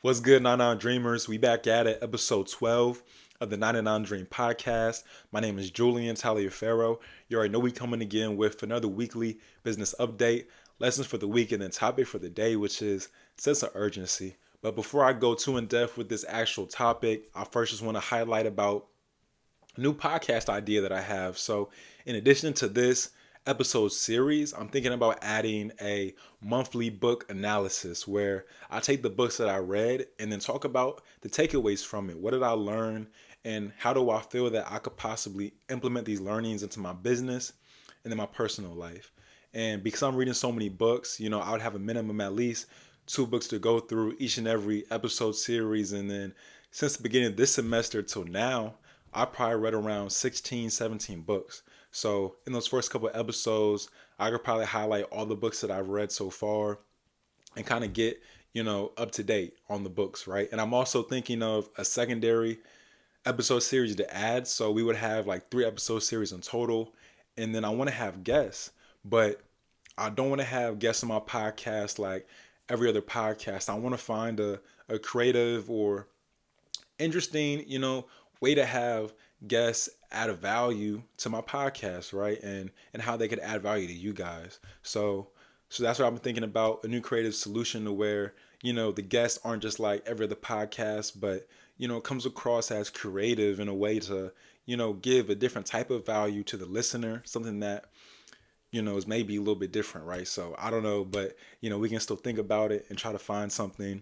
What's good, 99 Dreamers? We back at it, episode 12 of the 99 Dream podcast. My name is Julian Taliaferro. You already know we coming again with another weekly business update, lessons for the week, and then topic for the day, which is sense of urgency. But before I go too in depth with this actual topic, I first just want to highlight about new podcast idea that I have. So, in addition to this episode series, I'm thinking about adding a monthly book analysis where I take the books that I read and then talk about the takeaways from it. What did I learn? And how do I feel that I could possibly implement these learnings into my business and in my personal life? And because I'm reading so many books, I would have a minimum at least two books to go through each and every episode series. And then since the beginning of this semester till now, I probably read around 16, 17 books. So in those first couple of episodes, I could probably highlight all the books that I've read so far and kind of get, up to date on the books, right? And I'm also thinking of a secondary episode series to add. So we would have like 3 episode series in total. And then I want to have guests, but I don't want to have guests on my podcast like every other podcast. I want to find a creative or interesting, way to have guests add a value to my podcast, right? And how they could add value to you guys. So that's what I'm thinking about, a new creative solution to where, the guests aren't just like every other podcast, but it comes across as creative in a way to, give a different type of value to the listener, something that is maybe a little bit different, right? So I don't know, but we can still think about it and try to find something.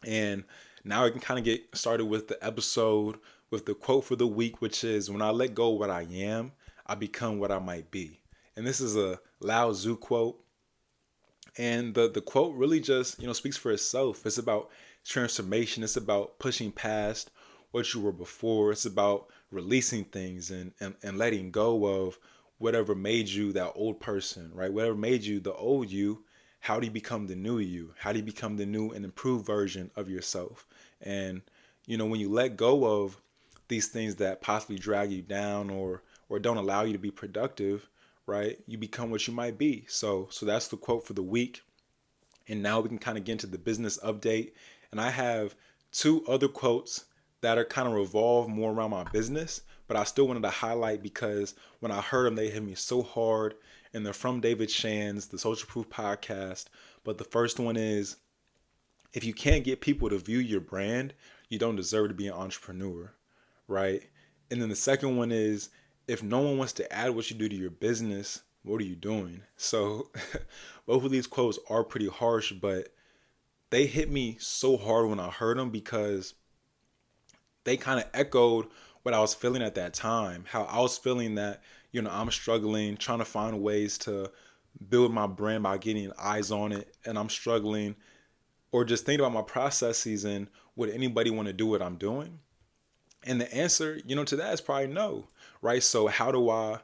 And now I can kind of get started with the episode with the quote for the week, which is, when I let go of what I am, I become what I might be. And this is a Lao Tzu quote. And the quote really just, speaks for itself. It's about transformation. It's about pushing past what you were before. It's about releasing things and letting go of whatever made you that old person, right? Whatever made you the old you. How do you become the new you? How do you become the new and improved version of yourself? And, when you let go of these things that possibly drag you down or don't allow you to be productive, right? You become what you might be. So that's the quote for the week. And now we can kind of get into the business update. And I have two other quotes that are kind of revolve more around my business, but I still wanted to highlight because when I heard them, they hit me so hard. And they're from David Shands, the Social Proof podcast. But the first one is, if you can't get people to view your brand, you don't deserve to be an entrepreneur, right? And then the second one is, if no one wants to add what you do to your business, what are you doing? So both of these quotes are pretty harsh, but they hit me so hard when I heard them because they kind of echoed what I was feeling at that time. How I was feeling that, I'm struggling, trying to find ways to build my brand by getting eyes on it. And I'm struggling or just thinking about my processes and would anybody want to do what I'm doing? And the answer, to that is probably no, right? So how do I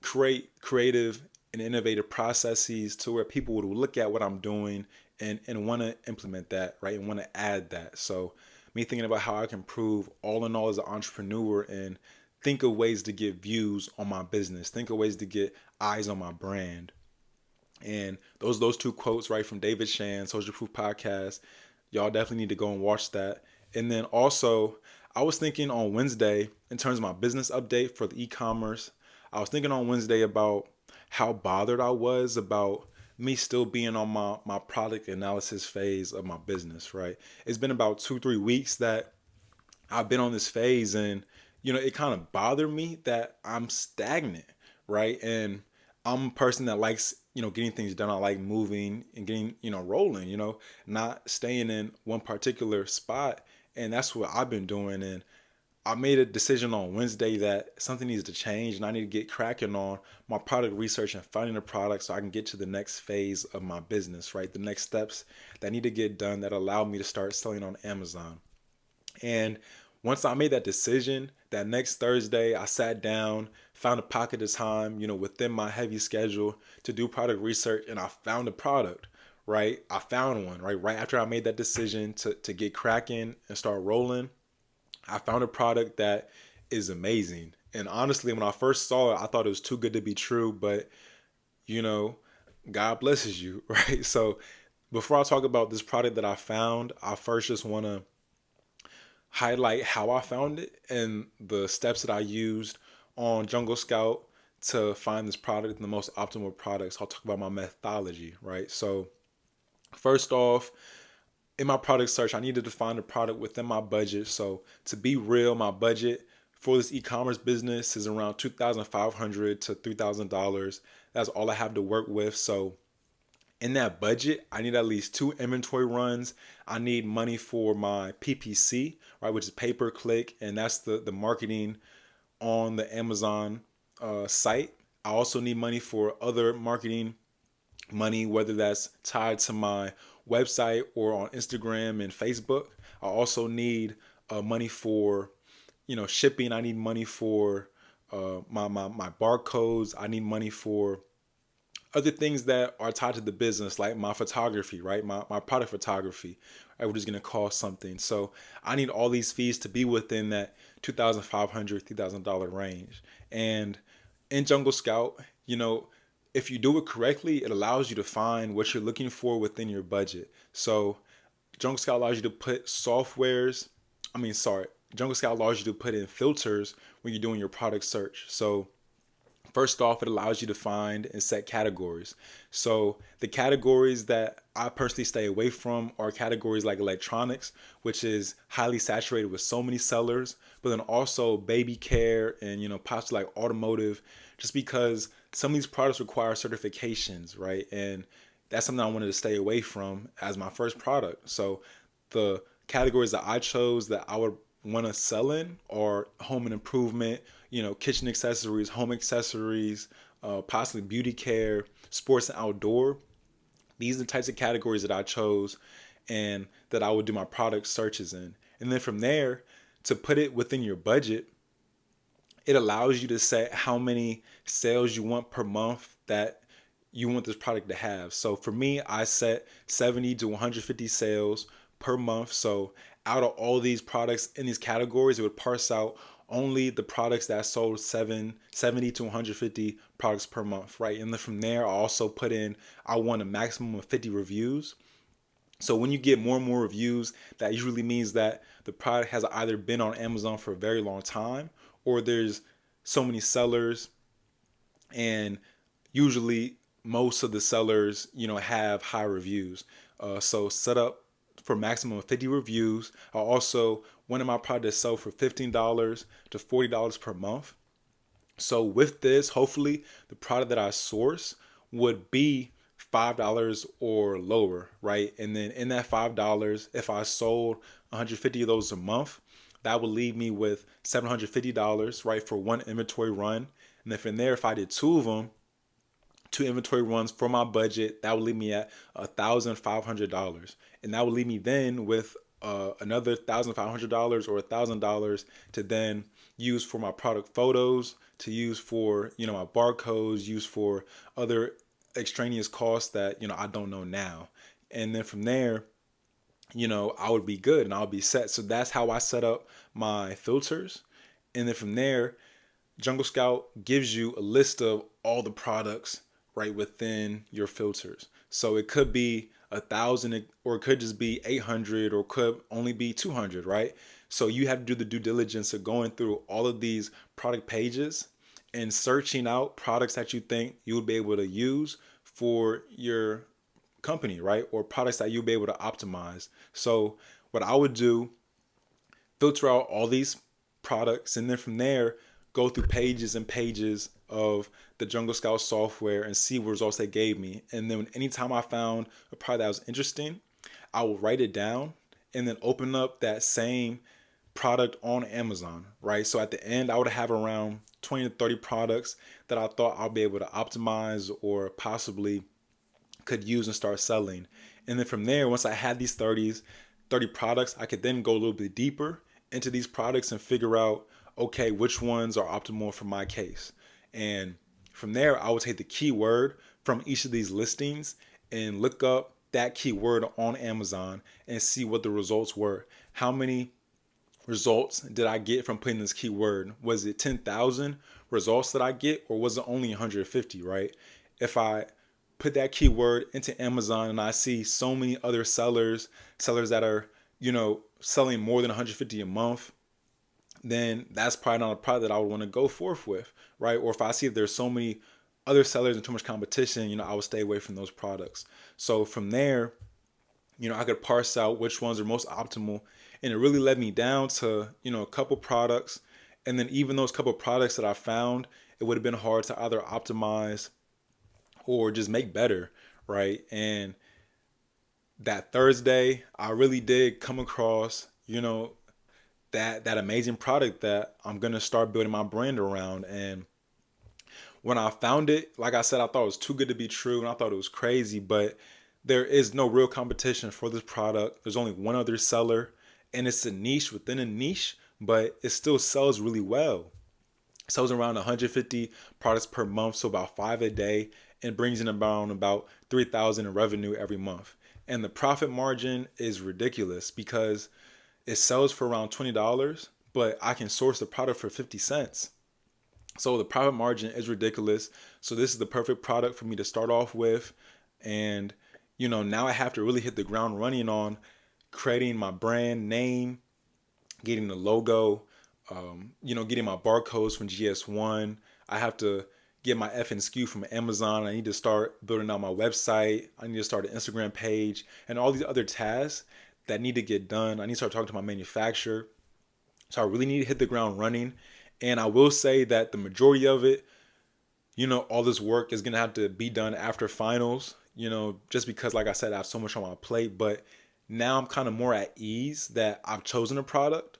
create creative and innovative processes to where people would look at what I'm doing and want to implement that, right? And want to add that. So me thinking about how I can improve all in all as an entrepreneur and think of ways to get views on my business, think of ways to get eyes on my brand. And those two quotes, right, from David Shan, Social Proof Podcast, y'all definitely need to go and watch that. And then also, I was thinking on Wednesday, in terms of my business update for the e-commerce, I was thinking on Wednesday about how bothered I was about me still being on my product analysis phase of my business, right? It's been about 2, 3 weeks that I've been on this phase, and it kind of bothered me that I'm stagnant, right? And I'm a person that likes, getting things done. I like moving and getting, rolling, not staying in one particular spot. And that's what I've been doing. And I made a decision on Wednesday that something needs to change and I need to get cracking on my product research and finding a product so I can get to the next phase of my business, right? The next steps that need to get done that allow me to start selling on Amazon. And once I made that decision, that next Thursday, I sat down, found a pocket of time, within my heavy schedule to do product research, and I found a product, right? I found one, right? Right after I made that decision to get cracking and start rolling, I found a product that is amazing. And honestly, when I first saw it, I thought it was too good to be true, but you know, God blesses you, right? So before I talk about this product that I found, I first just want to highlight how I found it and the steps that I used on Jungle Scout to find this product and the most optimal products. I'll talk about my methodology, right? So, first off, in my product search, I needed to find a product within my budget. So, to be real, my budget for this e-commerce business is around $2,500 to $3,000. That's all I have to work with. So, in that budget, I need at least 2 inventory runs. I need money for my PPC, right, which is pay per click, and that's the marketing on the Amazon site. I also need money for other marketing money, whether that's tied to my website or on Instagram and Facebook. I also need money for shipping. I need money for my barcodes. I need money for other things that are tied to the business, like my photography, right? My product photography, right, which is going to cost something. So I need all these fees to be within that $2,500, $3,000 range. And in Jungle Scout, if you do it correctly, it allows you to find what you're looking for within your budget. So Jungle Scout allows you to put Jungle Scout allows you to put in filters when you're doing your product search. So first off, it allows you to find and set categories. So the categories that I personally stay away from are categories like electronics, which is highly saturated with so many sellers, but then also baby care and possibly like automotive, just because some of these products require certifications, right? And that's something I wanted to stay away from as my first product. So the categories that I chose that I would want to sell in are home and improvement, kitchen accessories, home accessories, possibly beauty care, sports and outdoor. These are the types of categories that I chose and that I would do my product searches in. And then from there, to put it within your budget, it allows you to set how many sales you want per month that you want this product to have. So for me, I set 70 to 150 sales per month. So out of all these products in these categories, it would parse out only the products that sold 70 to 150 products per month, right? And then from there, I also put in, I want a maximum of 50 reviews. So when you get more and more reviews, that usually means that the product has either been on Amazon for a very long time, or there's so many sellers, and usually most of the sellers, have high reviews. So set up for maximum of 50 reviews. I also wanted my product to sell for $15 to $40 per month. So with this, hopefully the product that I source would be $5 or lower, right? And then in that $5, if I sold 150 of those a month, that would leave me with $750, right, for one inventory run. And then from there, if I did two of them, 2 inventory runs for my budget, that would leave me at $1,500. And that would leave me then with another $1,500 or $1,000 to then use for my product photos, to use for, my barcodes, use for other extraneous costs that, I don't know now. And then from there, I would be good and I'll be set. So that's how I set up my filters. And then from there, Jungle Scout gives you a list of all the products right within your filters. So it could be 1,000, or it could just be 800, or could only be 200, right? So you have to do the due diligence of going through all of these product pages and searching out products that you think you would be able to use for your company, right? Or products that you'll be able to optimize. So what I would do, filter out all these products, and then from there, go through pages and pages of the Jungle Scout software and see what results they gave me. And then anytime I found a product that was interesting, I will write it down and then open up that same product on Amazon, right? So at the end, I would have around 20 to 30 products that I thought I'll be able to optimize or possibly could use and start selling. And then from there, once I had these 30 products, I could then go a little bit deeper into these products and figure out, okay, which ones are optimal for my case. And from there, I would take the keyword from each of these listings and look up that keyword on Amazon and see what the results were. How many results did I get from putting this keyword? Was it 10,000 results that I get, or was it only 150, right? If I put that keyword into Amazon and I see so many other sellers that are, selling more than 150 a month, then that's probably not a product that I would want to go forth with, right? Or if I see if there's so many other sellers and too much competition, I would stay away from those products. So from there, I could parse out which ones are most optimal. And it really led me down to, a couple products. And then even those couple products that I found, it would have been hard to either optimize or just make better, right? And that Thursday, I really did come across, that amazing product that I'm gonna start building my brand around. And when I found it, like I said, I thought it was too good to be true, and I thought it was crazy. But there is no real competition for this product. There's only one other seller, and it's a niche within a niche, but it still sells really well. It sells around 150 products per month, so about 5 a day, and brings in about 3,000 in revenue every month. And the profit margin is ridiculous because it sells for around $20, but I can source the product for 50 cents. So the profit margin is ridiculous. So this is the perfect product for me to start off with. And, now I have to really hit the ground running on creating my brand name, getting the logo, getting my barcodes from GS1. I have to get my FNSKU from Amazon. I need to start building out my website. I need to start an Instagram page and all these other tasks that need to get done. I need to start talking to my manufacturer. So I really need to hit the ground running. And I will say that the majority of it, all this work is going to have to be done after finals, just because, like I said, I have so much on my plate. But now I'm kind of more at ease that I've chosen a product.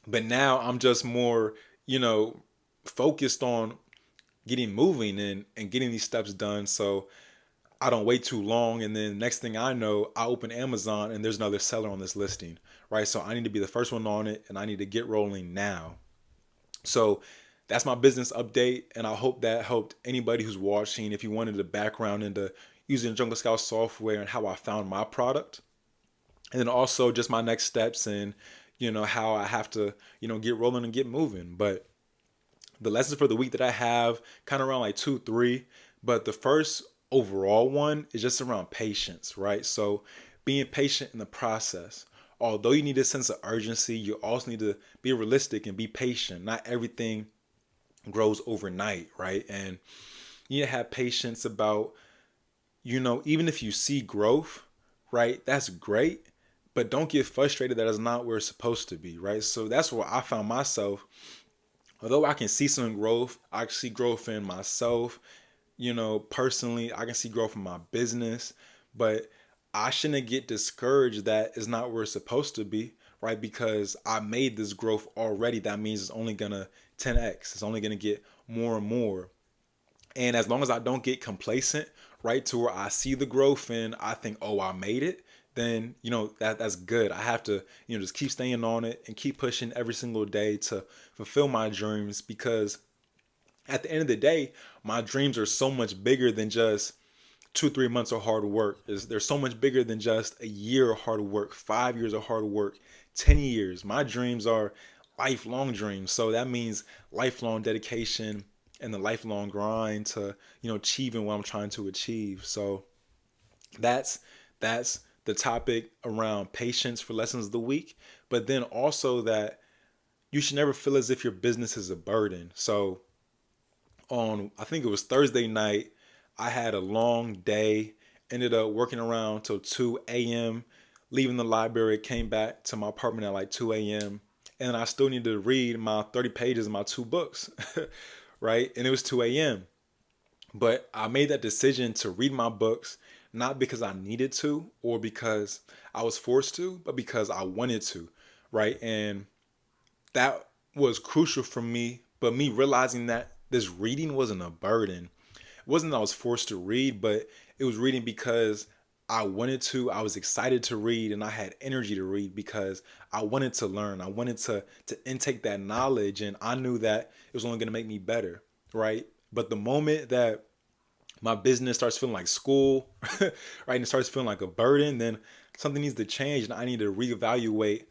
But now I'm just more, focused on getting moving and getting these steps done. So I don't wait too long. And then next thing I know, I open Amazon and there's another seller on this listing, right? So I need to be the first one on it and I need to get rolling now. So that's my business update. And I hope that helped anybody who's watching. If you wanted a background into using Jungle Scout software and how I found my product. And then also just my next steps and, how I have to, get rolling and get moving. But the lessons for the week that I have kind of around like 2, 3. But the first overall one is just around patience, right? So being patient in the process. Although you need a sense of urgency, you also need to be realistic and be patient. Not everything grows overnight, right? And you need to have patience about, even if you see growth, right? That's great. But don't get frustrated that it's not where it's supposed to be, right? So that's where I found myself. Although I can see some growth, I can see growth in myself, personally, I can see growth in my business, but I shouldn't get discouraged that it's not where it's supposed to be, right? Because I made this growth already. That means it's only gonna 10x. It's only gonna get more and more. And as long as I don't get complacent, right, to where I see the growth and I think, oh, I made it, then that's good. I have to just keep staying on it and keep pushing every single day to fulfill my dreams, because at the end of the day, my dreams are so much bigger than just 2, 3 months of hard work. They're so much bigger than just a year of hard work, 5 years of hard work, 10 years. My dreams are lifelong dreams. So that means lifelong dedication and the lifelong grind to, achieving what I'm trying to achieve. So that's the topic around patience for lessons of the week. But then also that you should never feel as if your business is a burden. So I think it was Thursday night, I had a long day, ended up working around till 2 a.m., leaving the library, came back to my apartment at like 2 a.m., and I still needed to read my 30 pages of my 2 books, right? And it was 2 a.m. But I made that decision to read my books, not because I needed to or because I was forced to, but because I wanted to, right? And that was crucial for me. But me realizing that this reading wasn't a burden. It wasn't that I was forced to read, but it was reading because I wanted to. I was excited to read and I had energy to read because I wanted to learn. I wanted to intake that knowledge, and I knew that it was only going to make me better, right? But the moment that my business starts feeling like school, right, and it starts feeling like a burden, then something needs to change and I need to reevaluate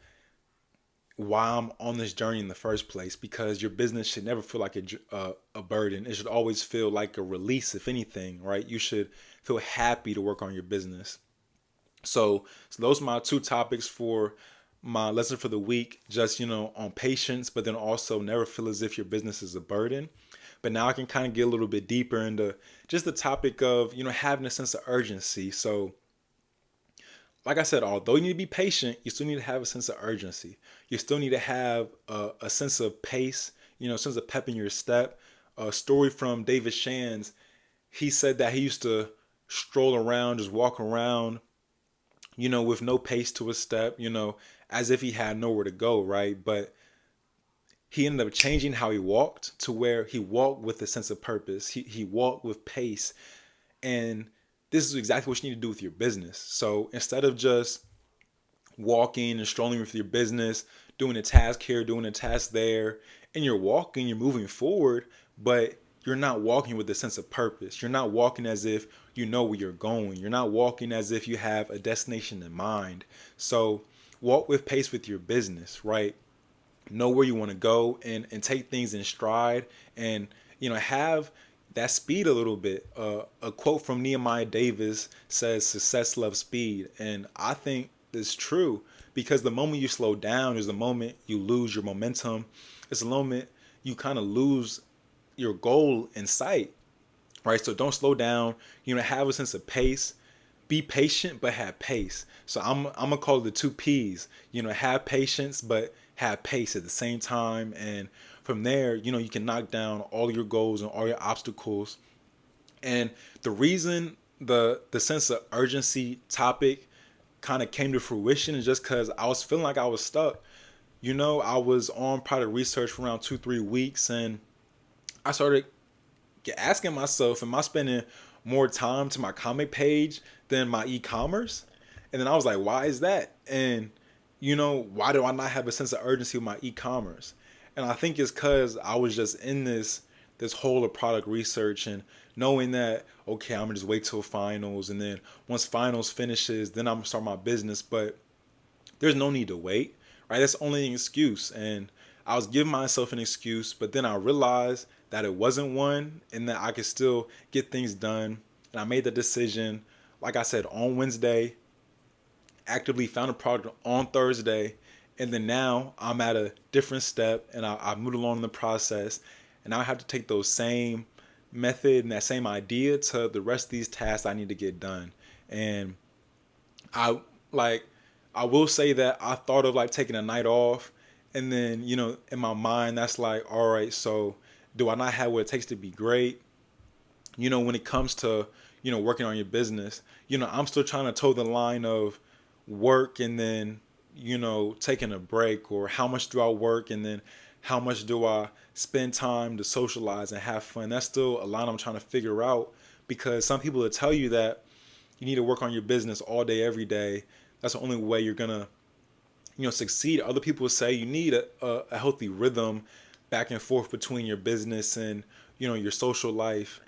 why I'm on this journey in the first place, because your business should never feel like a burden. It should always feel like a release, if anything, right? You should feel happy to work on your business. So those are my two topics for my lesson for the week. Just, on patience, but then also never feel as if your business is a burden. But now I can kind of get a little bit deeper into just the topic of, having a sense of urgency. So like I said, although you need to be patient, you still need to have a sense of urgency. You still need to have a sense of pace, a sense of pep in your step. A story from David Shands, he said that he used to stroll around, just walk around, with no pace to his step, as if he had nowhere to go, right? But he ended up changing how he walked to where he walked with a sense of purpose. He walked with pace. And this is exactly what you need to do with your business. So instead of just walking and strolling with your business, doing a task here, doing a task there, and you're walking, you're moving forward, but you're not walking with a sense of purpose. You're not walking as if you know where you're going. You're not walking as if you have a destination in mind. So walk with pace with your business, right? Know where you want to go, and take things in stride, and have that speed a little bit. A quote from Nehemiah Davis says, "Success loves speed," and I think it's true, because the moment you slow down is the moment you lose your momentum. It's the moment you kind of lose your goal in sight, right? So don't slow down. Have a sense of pace. Be patient, but have pace. So I'm gonna call it the two P's. Have patience, but have pace at the same time. And from there, you can knock down all your goals and all your obstacles. And the reason the sense of urgency topic kind of came to fruition is just because I was feeling like I was stuck. I was on product research for around 2-3 weeks, and I started asking myself, am I spending more time to my comic page than my e-commerce? And then I was like, why is that? And why do I not have a sense of urgency with my e-commerce? And I think it's because I was just in this whole of product research, and knowing that, okay, I'm gonna just wait till finals, and then once finals finishes, then I'm gonna start my business. But there's no need to wait, right? That's only an excuse. And I was giving myself an excuse, but then I realized that it wasn't one, and that I could still get things done. And I made the decision, like I said, on Wednesday, actively found a product on Thursday, and then now I'm at a different step, and I moved along in the process, and now I have to take those same method and that same idea to the rest of these tasks I need to get done. And I like I will say that I thought of like taking a night off, and then in my mind that's like, all right, so do I not have what it takes to be great? When it comes to working on your business, I'm still trying to toe the line of work, and then taking a break, or how much do I work, and then how much do I spend time to socialize and have fun. That's still a line I'm trying to figure out, because some people will tell you that you need to work on your business all day, every day. That's the only way you're gonna, succeed. Other people say you need a healthy rhythm back and forth between your business and, your social life.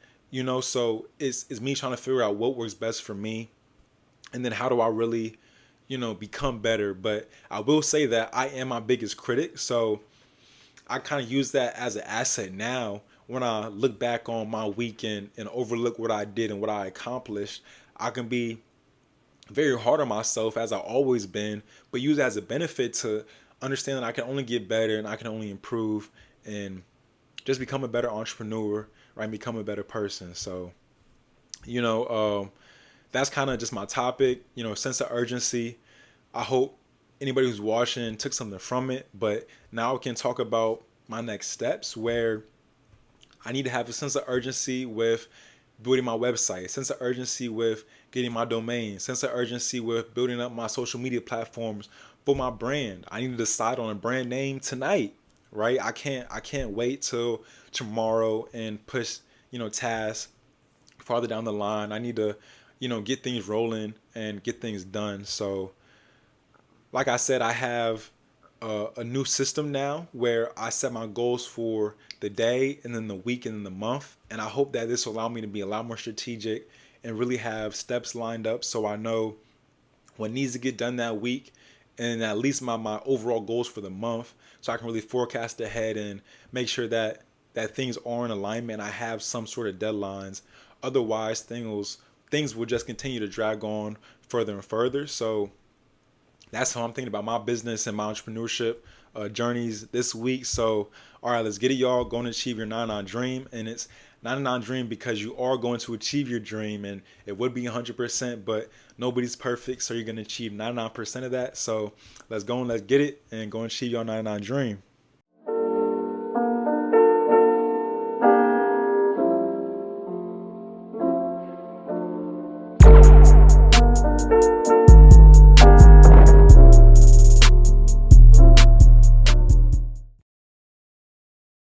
So it's me trying to figure out what works best for me, and then how do I really, become better. But I will say that I am my biggest critic. So I kind of use that as an asset now when I look back on my weekend and overlook what I did and what I accomplished. I can be very hard on myself, as I've always been, but use it as a benefit to understand that I can only get better, and I can only improve, and just become a better entrepreneur, right? And become a better person. So, you know, um, that's kind of just my topic, sense of urgency. I hope anybody who's watching took something from it, but now I can talk about my next steps, where I need to have a sense of urgency with building my website, sense of urgency with getting my domain, sense of urgency with building up my social media platforms for my brand. I need to decide on a brand name tonight, right? I can't wait till tomorrow and push, tasks farther down the line. I need to, get things rolling and get things done. So like I said, I have a new system now where I set my goals for the day, and then the week, and then the month. And I hope that this will allow me to be a lot more strategic and really have steps lined up, so I know what needs to get done that week. and at least my overall goals for the month, so I can really forecast ahead and make sure that things are in alignment. I have some sort of deadlines. Otherwise, things will just continue to drag on further and further. So that's how I'm thinking about my business and my entrepreneurship journeys this week. So, all right, let's get it, y'all. Going to achieve your 99 dream. And it's 99 dream because you are going to achieve your dream. And it would be 100%, but nobody's perfect. So you're going to achieve 99% of that. So let's go and let's get it and go and achieve your 99 dream.